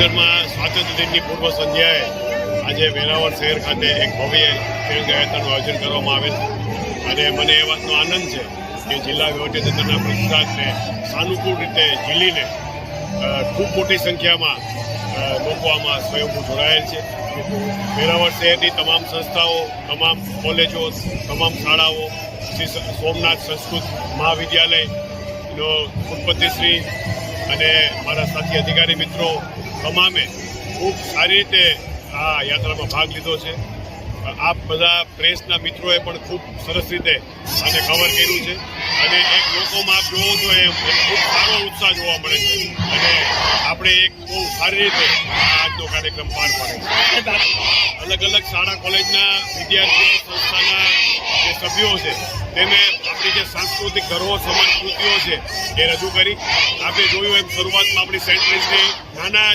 પોરબંદરમાં સ્વાતંત્ર્ય દિનની પૂર્વ સંધ્યાએ આજે વેરાવળ શહેર ખાતે એક ભવ્ય તિરંગા યાત્રાનું આયોજન કરવામાં આવેલ અને મને એ વાતનો આનંદ છે કે જિલ્લા વહીવટીતંત્રના પ્રતિસાદને સાનુકૂળ રીતે ઝીલીને ખૂબ મોટી સંખ્યામાં લોકો આમાં સ્વયંભૂ જોડાયેલ છે. વેરાવળ શહેરની તમામ સંસ્થાઓ, તમામ કોલેજો, તમામ શાળાઓ, શ્રી સોમનાથ સંસ્કૃત મહાવિદ્યાલયનો કુલપતિશ્રી અને મારા સાથી અધિકારી મિત્રો તમામે ખૂબ સારી રીતે આ યાત્રામાં ભાગ લીધો છે. આપ બધા પ્રેસના મિત્રોએ પણ ખૂબ સરસ રીતે આને કવર કર્યું છે અને એક લોકોમાં આપ જોવો છો એમ ખૂબ સારો ઉત્સાહ જોવા મળે છે અને આપણે એક બહુ સારી રીતે આજનો કાર્યક્રમ પાર પાડે છે. અલગ અલગ શાળા કોલેજના વિદ્યાર્થીઓ, સંસ્થાના જે સભ્યો છે તેને આપણી જે સાંસ્કૃતિક ધરોહર સમાન કૃતિઓ છે એ રજૂ કરી. આપણે જોયું એમ શરૂઆતમાં આપણી સેન્ટ્રીઝની નાના